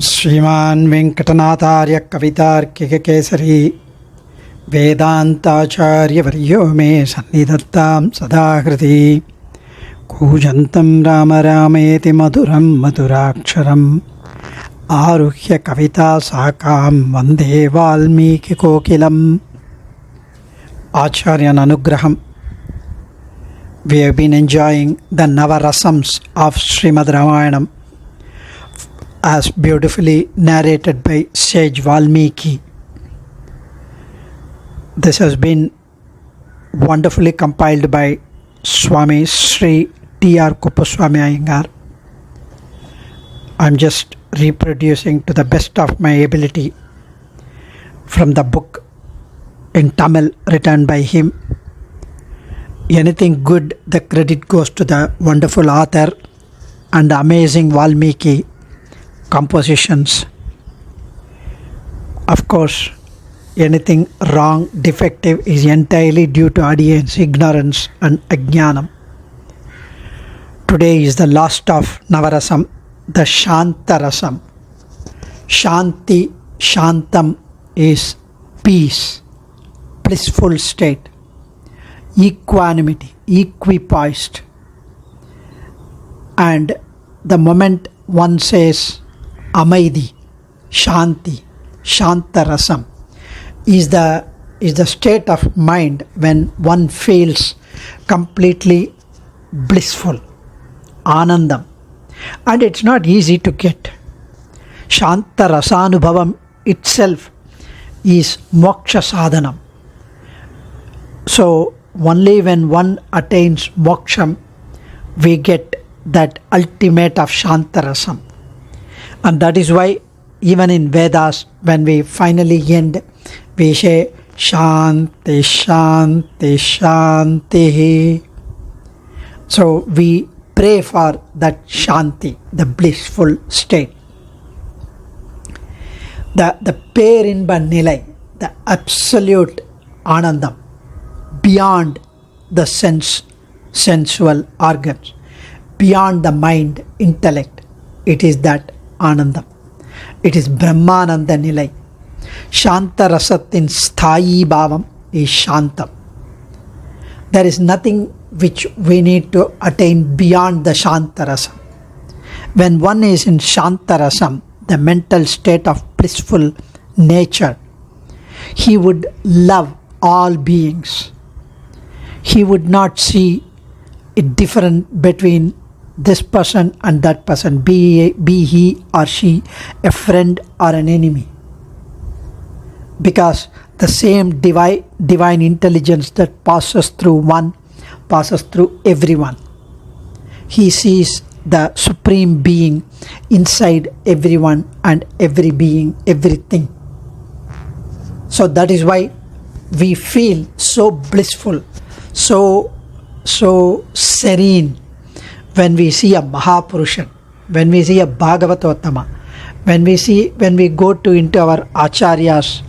श्रीमान् वेङ्कटनाथार्य कवितार्किककेसरी वेदान्ताचार्यवर्यो मे सन्निधत्तां सदा हृदि कूजन्तं राम रामेति मधुरं मधुराक्षरम् आरुह्य कविताशाखां वन्दे वाल्मीकिकोकिलम्. Acharyan Anugraham. We have been enjoying the Navarasams of Srimad Ramayanam as beautifully narrated by Sage Valmiki. This has been wonderfully compiled by Swami Sri Thaiyar Swami Iyengar. I am just reproducing to the best of my ability from the book in Tamil written by him. Anything good, the credit goes to the wonderful author and the amazing Valmiki compositions. Of course, anything wrong, defective is entirely due to audience ignorance and ajnanam. Today is the last of Navarasam, the Shaantha Rasam. Shanti, Shantam is peace, blissful state, equanimity, equipoised. And the moment one says Amaidi, Shanti, Shaantha Rasam is the state of mind when one feels completely blissful, Anandam. And it's not easy to get. Shaantha Rasanubhavam itself is moksha sadhanam. So only when one attains moksham, we get that ultimate of Shaantha Rasam. And that is why even in Vedas, when we finally end, we say Shanti, Shanti, Shanti. So we pray for that Shanti, the blissful state. The Perinba Nilai, the absolute Anandam, beyond the sensual organs, beyond the mind, intellect, it is that Anandam. It is Brahmananda Nilai. Shaantha Rasatin Sthayi Bhavam is Shantam. There is nothing which we need to attain beyond the Shaantha Rasam. When one is in Shaantha Rasam, the mental state of blissful nature, he would love all beings. He would not see it different between this person and that person, be he or she a friend or an enemy. Because the same divine intelligence that passes through one passes through everyone. He sees the supreme being inside everyone and every being, everything. So that is why we feel so blissful, so serene when we see a Mahapurushan, when we see a Bhagavatottama, when we go into our Acharya's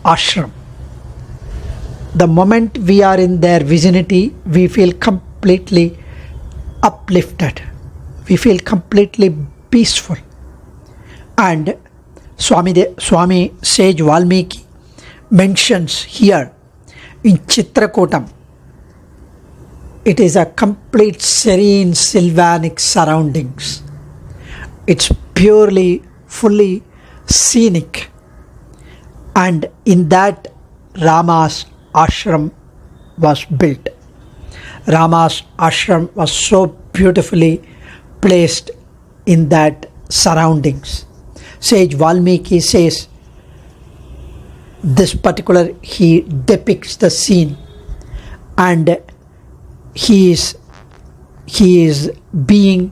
ashram. The moment we are in their vicinity, we feel completely uplifted. We feel completely peaceful. And Swami Sage Valmiki mentions here in Chitrakutam, it is a complete serene sylvanic surroundings. It's purely, fully scenic. And in that, Rama's ashram was built. Rama's ashram was so beautifully placed in that surroundings. Sage Valmiki says this particular, he depicts the scene, and he is being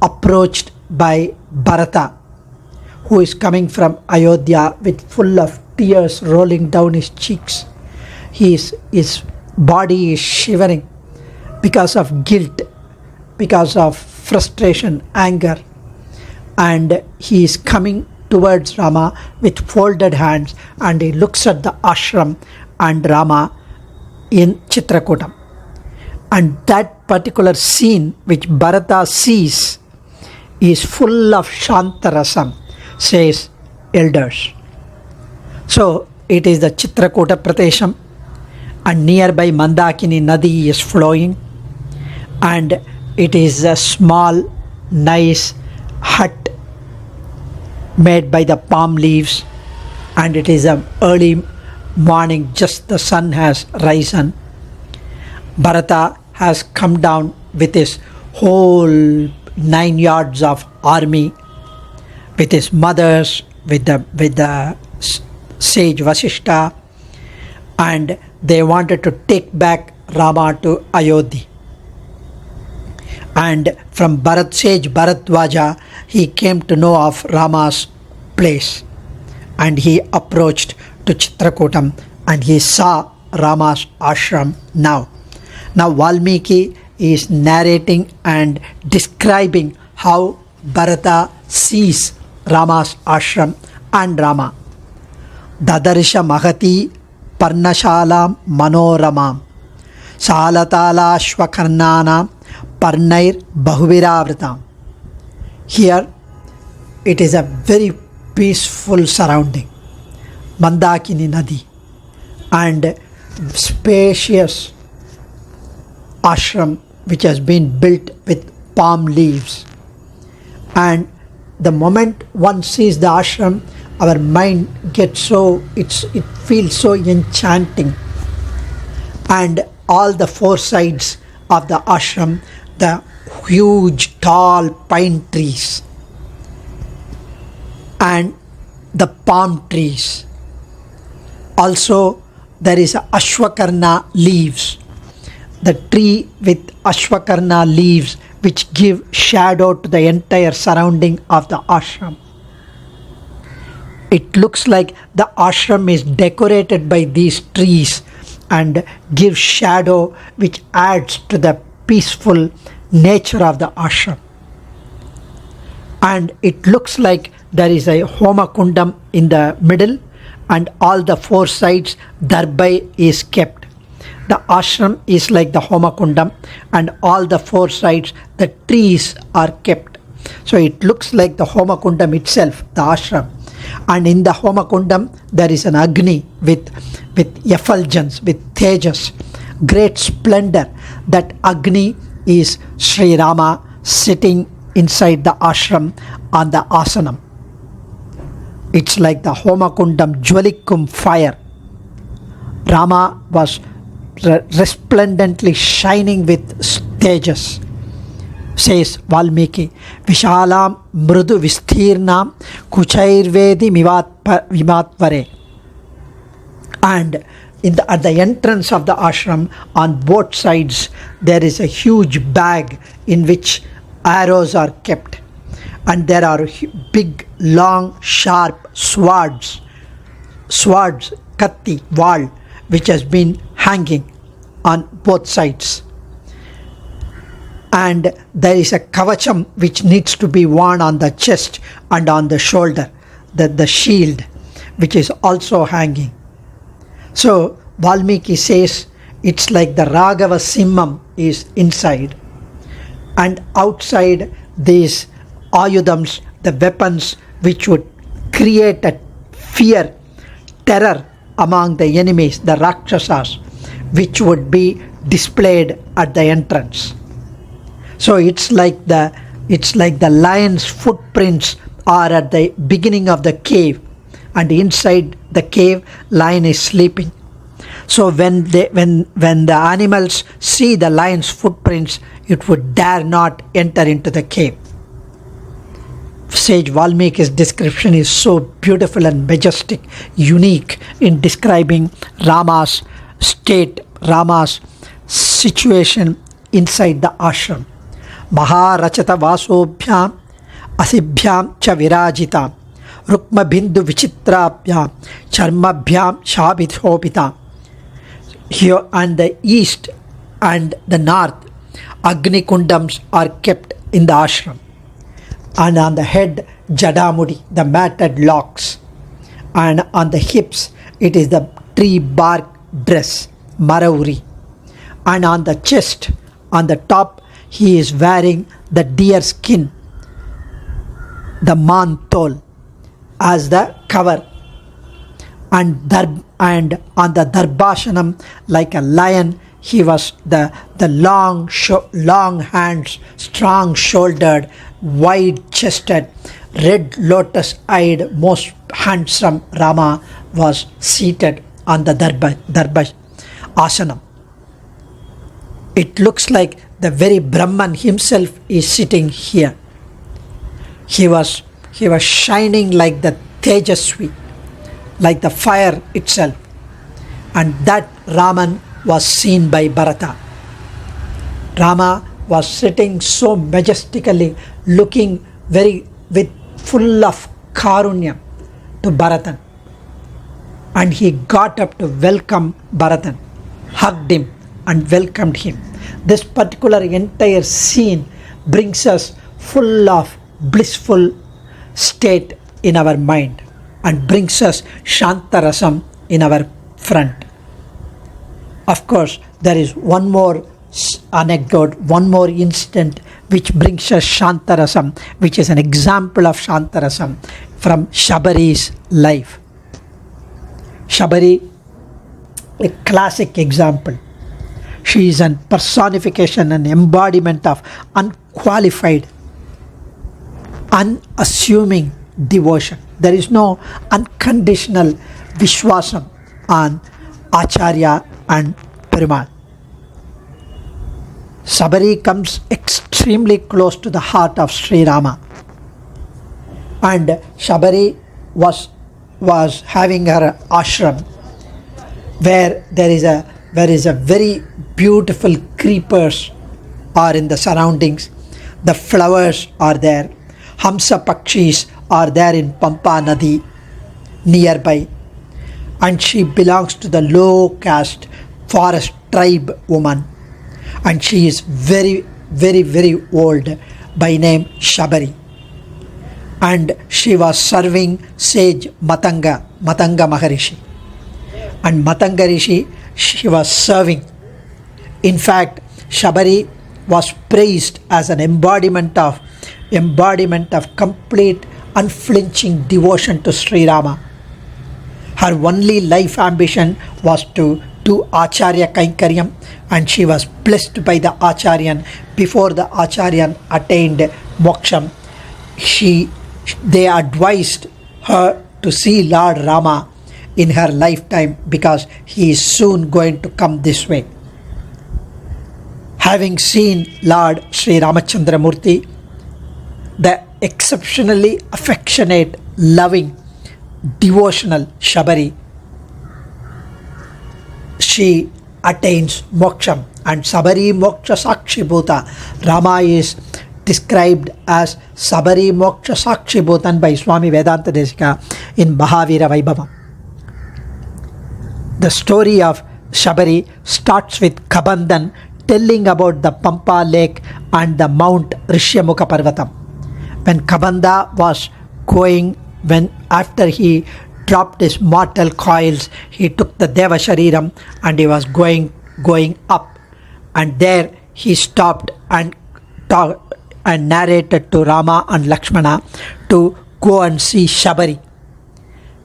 approached by Bharata, who is coming from Ayodhya with full of tears rolling down his cheeks. His body is shivering because of guilt, because of frustration, anger, and he is coming towards Rama with folded hands, and he looks at the ashram and Rama in Chitrakutam. And that particular scene which Bharata sees is full of Shaantha Rasam, says elders. So it is the Chitrakuta Pradesham, and nearby Mandakini Nadi is flowing, and it is a small nice hut made by the palm leaves, and it is a early morning, just the sun has risen. Bharata has come down with his whole 9 yards of army, with his mothers, with the sage Vasishta, and they wanted to take back Rama to Ayodhya. And from sage Bharadwaja, he came to know of Rama's place, and he approached to Chitrakutam, and he saw Rama's ashram now. Now Valmiki is narrating and describing how Bharata sees Rama's ashram and Rama. Dadarsha Mahati Parnashalam Manoramam Salatala Shvakarnanam Parnair Bahuviravritam. Here it is a very peaceful surrounding. Mandakini Nadi and spacious ashram which has been built with palm leaves. And the moment one sees the ashram, our mind gets it feels so enchanting. And all the four sides of the ashram, the huge tall pine trees and the palm trees. Also there is Ashwakarna leaves, the tree with Ashwakarna leaves which give shadow to the entire surrounding of the ashram. It looks like the ashram is decorated by these trees and gives shadow which adds to the peaceful nature of the ashram. And it looks like there is a Homa Kundam in the middle, and all the four sides Darbai is kept. The ashram is like the Homa Kundam, and all the four sides the trees are kept. So it looks like the Homa Kundam itself, the ashram. And in the Homa Kundam there is an Agni with effulgence, with tejas, great splendor. That Agni is Sri Rama sitting inside the ashram on the asanam. It's like the Homa Kundam Jwalikum fire. Rama was resplendently shining with tejas. Says Valmiki, Vishalam Mrudu Vistirnam Kuchairvedi Vimatvare. And at the entrance of the ashram, on both sides, there is a huge bag in which arrows are kept. And there are big, long, sharp swords, katti, wall, which has been hanging on both sides. And there is a kavacham which needs to be worn on the chest and on the shoulder, the shield, which is also hanging. So Valmiki says it's like the Raghava Simham is inside, and outside these ayudams, the weapons which would create a fear, terror among the enemies, the Rakshasas, which would be displayed at the entrance. So it's like the lion's footprints are at the beginning of the cave, and inside the cave lion is sleeping. So when the animals see the lion's footprints, it would dare not enter into the cave. Sage Valmiki's description is so beautiful and majestic, unique in describing Rama's state, Rama's situation inside the ashram. Maharachata Vasobhyam Asibhyam Cha Virajitam Rukma Bindu Vichitrabhyam Charmabhyam Shabithopita. Here on the east and the north, Agni Kundams are kept in the ashram. And on the head, Jadamudi, the matted locks. And on the hips, it is the tree bark dress, Marauri. And on the chest, on the top, he is wearing the deer skin, the mantol, as the cover, and on the Darbashanam, like a lion, he was the long hands, strong shouldered, wide chested, red lotus eyed, most handsome Rama was seated on the Darba Asanam. It looks like the very Brahman himself is sitting here. He was shining like the Tejasvi, like the fire itself. And that Raman was seen by Bharata. Rama was sitting so majestically, looking with full of karunya to Bharatan. And he got up to welcome Bharatan, hugged him and welcomed him. This particular entire scene brings us full of blissful state in our mind and brings us Shaantha Rasam in our front. Of course, there is one more anecdote, one more incident which brings us Shaantha Rasam, which is an example of Shaantha Rasam from Shabari's life. Shabari, a classic example. She is a personification and embodiment of unqualified, unassuming devotion. There is no unconditional vishwasam on Acharya and Perumal. Shabari comes extremely close to the heart of Sri Rama, and Shabari was having her ashram where there is a very beautiful creepers are in the surroundings. The flowers are there. Hamsa Pakshis are there in Pampa Nadi nearby. And she belongs to the low caste forest tribe woman. And she is very, very, very old, by name Shabari. And she was serving sage Matanga Maharishi. And Matanga Rishi, she was serving. In fact, Shabari was praised as an embodiment of complete unflinching devotion to Sri Rama. Her only life ambition was to do Acharya Kainkaryam, and she was blessed by the Acharyan. Before the Acharyan attained moksham, they advised her to see Lord Rama in her lifetime because he is soon going to come this way. Having seen Lord Sri Ramachandra Murti, the exceptionally affectionate, loving, devotional Shabari, she attains moksham, and Sabari Moksha Sakshi Bhuta. Rama is described as Sabari Moksha Sakshi Bhutan by Swami Vedanta Desika in Mahavira Vaibhava. The story of Shabari starts with Kabandhan telling about the Pampa lake and the Mount Rishyamukha Parvatam. When Kabanda was going, after he dropped his mortal coils, he took the Deva Shariram and he was going up. And there he stopped and narrated to Rama and Lakshmana to go and see Shabari,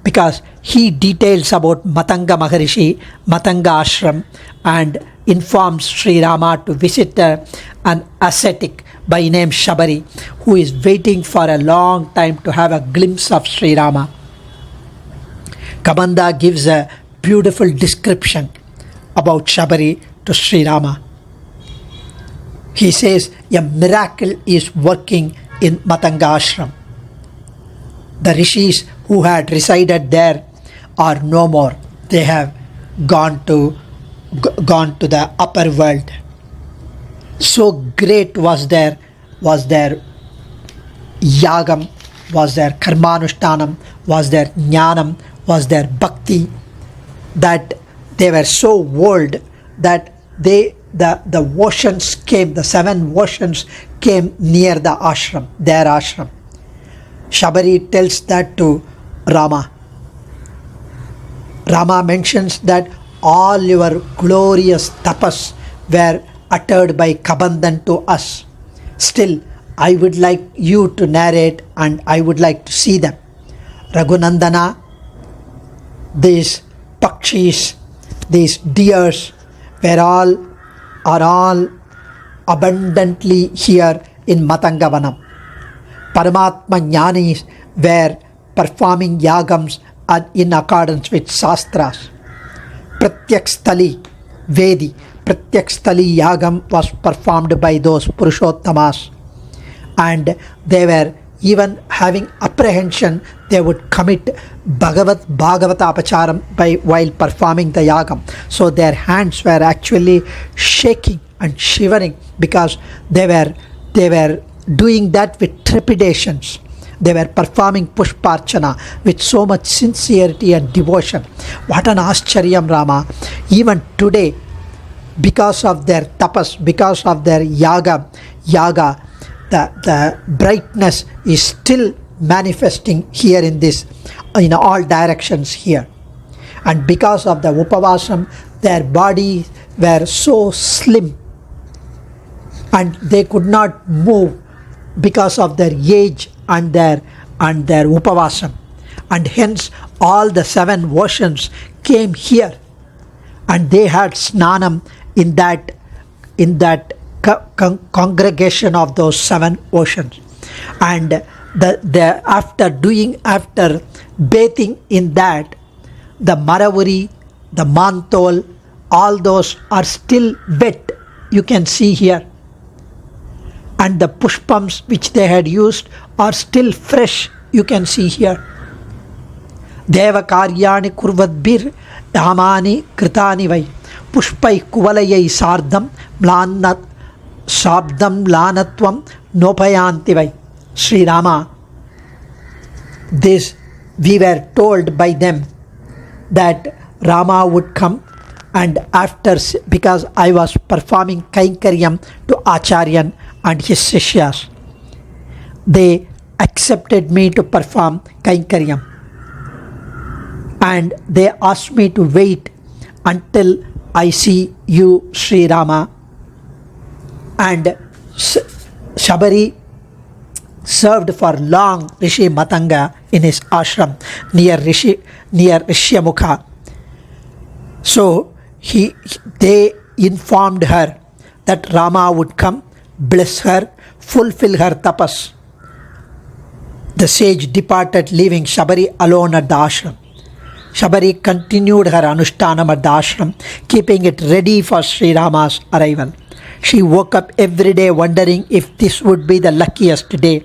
because he details about Matanga Maharishi, Matanga Ashram, and informs Sri Rama to visit an ascetic by name Shabari, who is waiting for a long time to have a glimpse of Sri Rama. Kabanda gives a beautiful description about Shabari to Sri Rama. He says a miracle is working in Matanga Ashram. The rishis who had resided there are no more. They have gone to the upper world. So great was their yagam, was their karmanushtanam, was their jnanam, was their bhakti, that they were so old that the oceans came, the 7 oceans came near the ashram, their ashram. Shabari tells that to Rama. Rama mentions that all your glorious tapas were uttered by Kabandhan to us. Still, I would like you to narrate and I would like to see them. Raghunandana, these pakshis, these deers are all abundantly here in Matangavanam. Paramatma Jnanis were performing yagams in accordance with Shastras. Pratyakstali yagam was performed by those Purushottamas, and they were even having apprehension they would commit Bhagavata Apacharam while performing the yagam. So their hands were actually shaking and shivering because they were doing that with trepidations. They were performing Pushparchana with so much sincerity and devotion. What an Ascharyam, Rama. Even today, because of their tapas, because of their yaga, the brightness is still manifesting here in all directions here. And because of the Upavasam, their bodies were so slim and they could not move because of their age and their Upavasam. And hence all the 7 oceans came here and they had snanam in that congregation of those 7 oceans. And after bathing in that, the Maravuri, the Mantol, all those are still wet, you can see here. And the pushpams which they had used are still fresh, you can see here. Deva karyani kurvadbir dhamani kritani vai pushpai kuvalayai sardam mlanat sabdam lanatvam nopayanti vai. Sri Rama, this we were told by them that Rama would come, and because I was performing Kainkaryam to Acharyan and his Sishyas, they accepted me to perform Kainkaryam, and they asked me to wait until I see you, Sri Rama. And Shabari served for long Rishi Matanga in his ashram near Rishyamukha. So they informed her that Rama would come, bless her, fulfill her tapas. The sage departed, leaving Shabari alone at the ashram. Shabari continued her anushthanam at the ashram, keeping it ready for Sri Rama's arrival. She woke up every day wondering if this would be the luckiest day,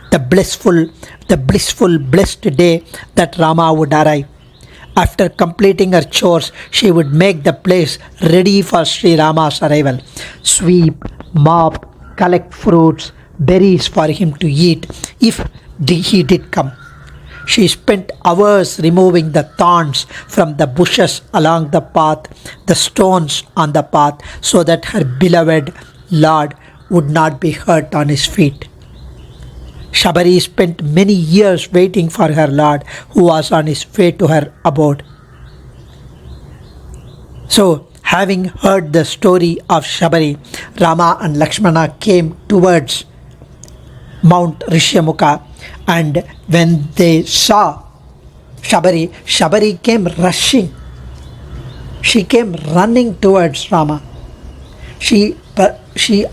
the blissful, blessed day that Rama would arrive. After completing her chores, she would make the place ready for Sri Rama's arrival. Sweep, mop, collect fruits, berries for him to eat if he did come. She spent hours removing the thorns from the bushes along the path, the stones on the path, so that her beloved Lord would not be hurt on his feet. Shabari spent many years waiting for her Lord, who was on his way to her abode. So, having heard the story of Shabari, Rama and Lakshmana came towards Mount Rishyamukha, and when they saw Shabari came rushing. She came running towards Rama. She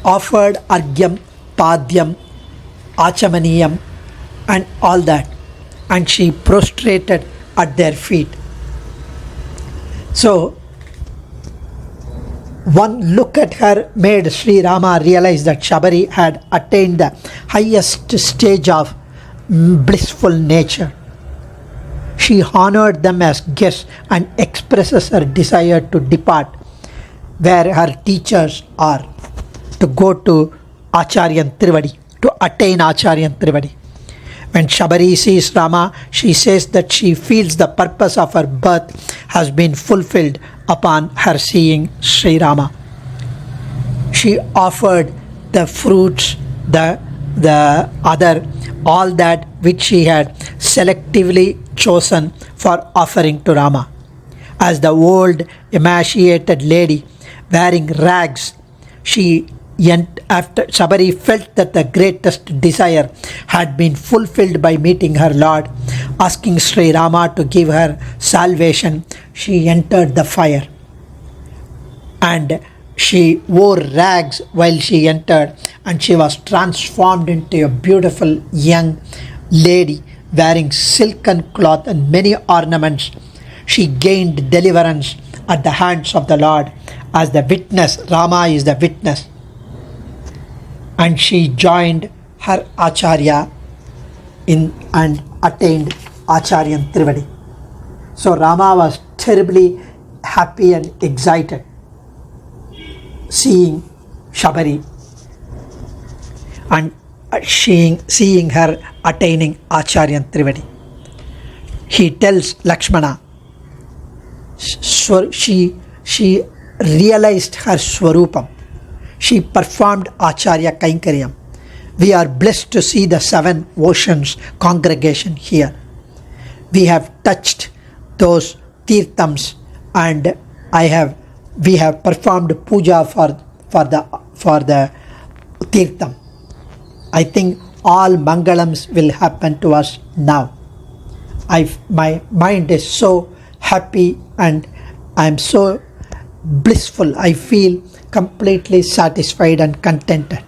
offered Argyam, Padyam, Achamaniyam and all that, and she prostrated at their feet. So one look at her made Sri Rama realize that Shabari had attained the highest stage of blissful nature. She honored them as guests and expresses her desire to depart where her teachers are, to go to Acharyan Trivadi, to attain Acharyan Trivadi. When Shabari sees Rama, she says that she feels the purpose of her birth has been fulfilled upon her seeing Sri Rama. She offered the fruits, the other, all that which she had selectively chosen for offering to Rama. As the old emaciated lady wearing rags, after Shabari felt that the greatest desire had been fulfilled by meeting her Lord, asking Sri Rama to give her salvation, she entered the fire. And she wore rags while she entered, and she was transformed into a beautiful young lady wearing silken cloth and many ornaments. She gained deliverance at the hands of the Lord as the witness. Rama is the witness. And she joined her Acharya and attained Acharyan Trivedi. So Rama was terribly happy and excited seeing Shabari and seeing her attaining Acharyan Trivedi. He tells Lakshmana, she realized her Swarupam. She performed Acharya Kainkaryam. We are blessed to see the 7 oceans congregation here. We have touched those tirthams, and we have performed puja for the tirtham. I think all mangalams will happen to us now. My mind is so happy and I am so blissful. I feel completely satisfied and contented.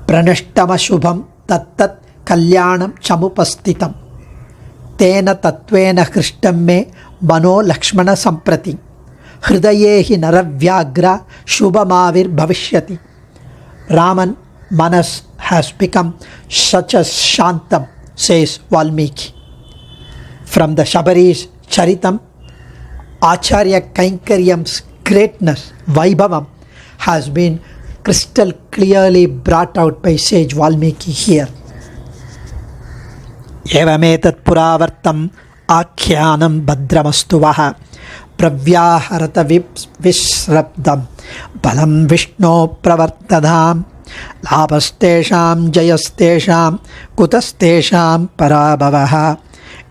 Pranashtama shubham tattat kalyanam chamupastitam tena tatvena krishtam me mano lakshmana samprati hridayehi naravyagra shubhamavir bhavishyati. Raman Manas has become such a Shantam, says Valmiki. From the Shabari's Charitam, Acharya Kainkaryam's greatness, Vaibhavam, has been crystal clearly brought out by sage Valmiki here. Evametat puravartam akyanam bhadramastuvaha pravyaharata visrabdam balam vishno pravartadam labastesham jayastesham kutastesham parabhavaha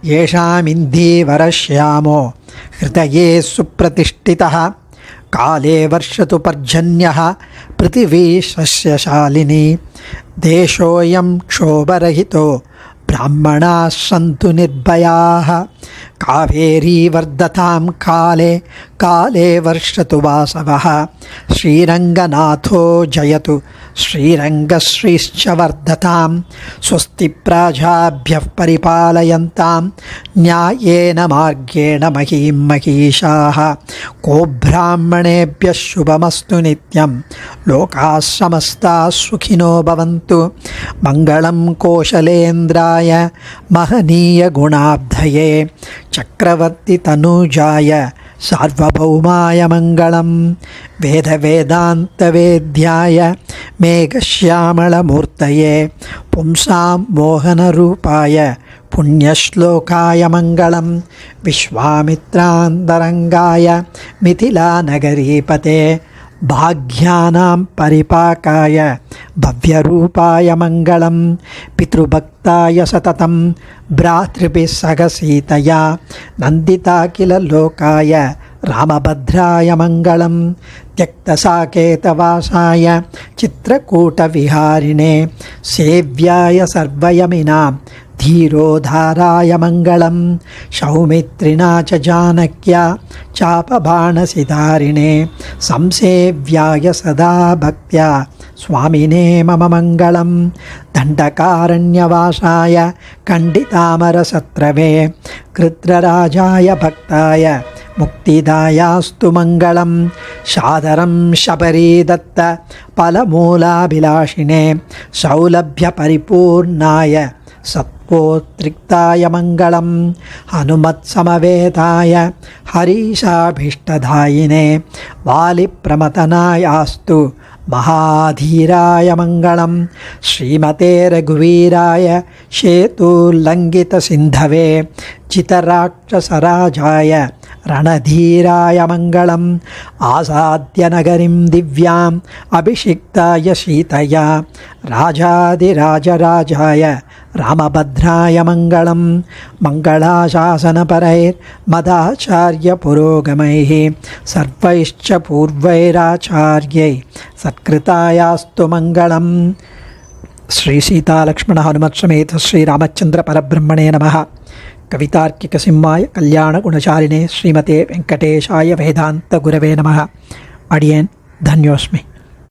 yesham indi varashyamo hridaye supratishthitaha kale varshatu parjanyaha prithvi sasya shalini deshoyam kshobarahito brahmana santu nirbhayaha kaveri vardatam kale varshatu vasavaha sriranganatho jayatu srirangasrischa vardatam swasti prajabhyah paripalayantam nyayena margena mahim mahishaha ko brahmanebhyah shubhamastu nityam lokas samasta sukhino bhavantu mangalam koshalendraya mahaniya gunabdhaye chakravarti tanujaya sarvabhaumaya mangalam veda vedanta vedyaya megashyamal murtaye pumsam mohana rupaya punyashlokaya mangalam vishwamitrandharangaya mithila nagaripate bhagyānam paripākāya bhavyarūpāya mangalam pitrubhaktāya satatam bhratribhi sagasītaya nandita kila lokāya ramabhadraya mangalam tyaktasāketavāsāya chitrakuta viharine sevyāya sarvayaminam धीरोधाराय मंगलम सौमित्रिणा च जानक्या चापबाणसिधारिणे संसेव्याय सदा भक्त्या स्वामिने मम मंगलम दंडकारण्यवासाय कंडितामरसत्रवे कृत्रराजाय भक्ताय मुक्तिदायास्तु मंगलम सादरं शबरीदत्त फलमूलाभिलाषिणे सौलभ्य परिपूर्णाय सत्पोत्रिक्ताय मंगलम हनुमत्समवेताय हरीशाभीष्टदायिने वालिप्रमतनायास्तु महाधीराय मंगलम श्रीमते रघुवीराय शेतुल्लंघितसिन्धवे चितराक्षसराजाय रणधीराय मंगलम आसाद्य नगरीं दिव्याम् अभिषिक्ताय सीतया राजाधिराजराजाय रामभद्राय मंगलम मंगलाशासनपरैर्मदाचार्य पुरोगमैः सर्वैश्च पूर्वैराचार्यै सत्कृतायास्तु मंगलम। श्री सीता लक्ष्मण हनुमत् समेत श्री रामचंद्र परब्रह्मणे नमः। కవితార్కిక సింహాయ కళ్యాణ గుణశాలినే శ్రీమతే వెంకటేశాయ వేదాంత గురవే నమః. అడియన్ ధన్యోస్మి.